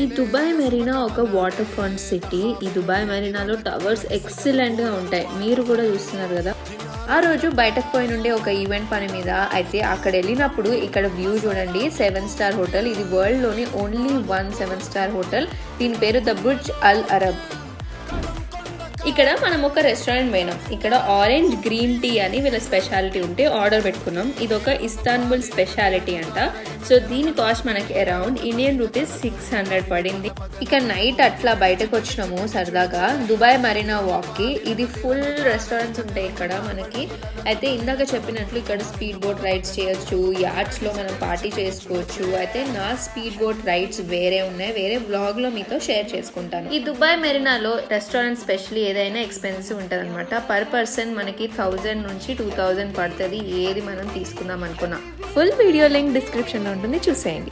ఈ Dubai Marina ఒక water front city. ఈ దుబాయ్ మెరీనాలో టవర్స్ ఎక్సలెంట్గా ఉంటాయి, మీరు కూడా చూస్తున్నారు కదా. ఆ రోజు బయటకు పోయి నుండి ఒక ఈవెంట్ పని మీద అయితే అక్కడ వెళ్ళినప్పుడు ఇక్కడ వ్యూ చూడండి. 7 స్టార్ హోటల్, ఇది వరల్డ్లోని ఓన్లీ 1 7 స్టార్ హోటల్. దీని పేరు ద బుర్జ్ అల్ అరబ్. ఇక్కడ మనం ఒక రెస్టారెంట్ పోయినాం. ఇక్కడ ఆరెంజ్ గ్రీన్ టీ అని వీళ్ళ స్పెషాలిటీ ఉంటే ఆర్డర్ పెట్టుకున్నాం. ఇది ఒక ఇస్తాన్బుల్ స్పెషాలిటీ అంట. సో దీని కాస్ట్ మనకి అరౌండ్ ఇండియన్ రూపీస్ 600 పడింది. ఇక నైట్ అట్లా బయటకు వచ్చినాము సరదాగా దుబాయ్ మరీనా వాక్కి. ఇది ఫుల్ రెస్టారెంట్స్ ఉంటాయి ఇక్కడ మనకి. అయితే ఇందాక చెప్పినట్లు ఇక్కడ స్పీడ్ బోట్ రైడ్స్ చేయొచ్చు, యాట్స్లో మనం పార్టీ చేసుకోవచ్చు. అయితే నా స్పీడ్ బోట్ రైడ్స్ వేరే ఉన్నాయి, వేరే బ్లాగ్లో మీతో షేర్ చేసుకుంటాను. ఈ దుబాయ్ మెరీనాలో రెస్టారెంట్ స్పెషల్లీ ఏదైనా ఎక్స్పెన్సివ్ ఉంటుంది అనమాట. పర్ పర్సన్ మనకి 1000 నుంచి 2000 పడుతుంది ఏది మనం తీసుకుందాం అనుకున్నా. ఫుల్ వీడియో లింక్ డిస్క్రిప్షన్లో ఉంటుంది, చూసేయండి.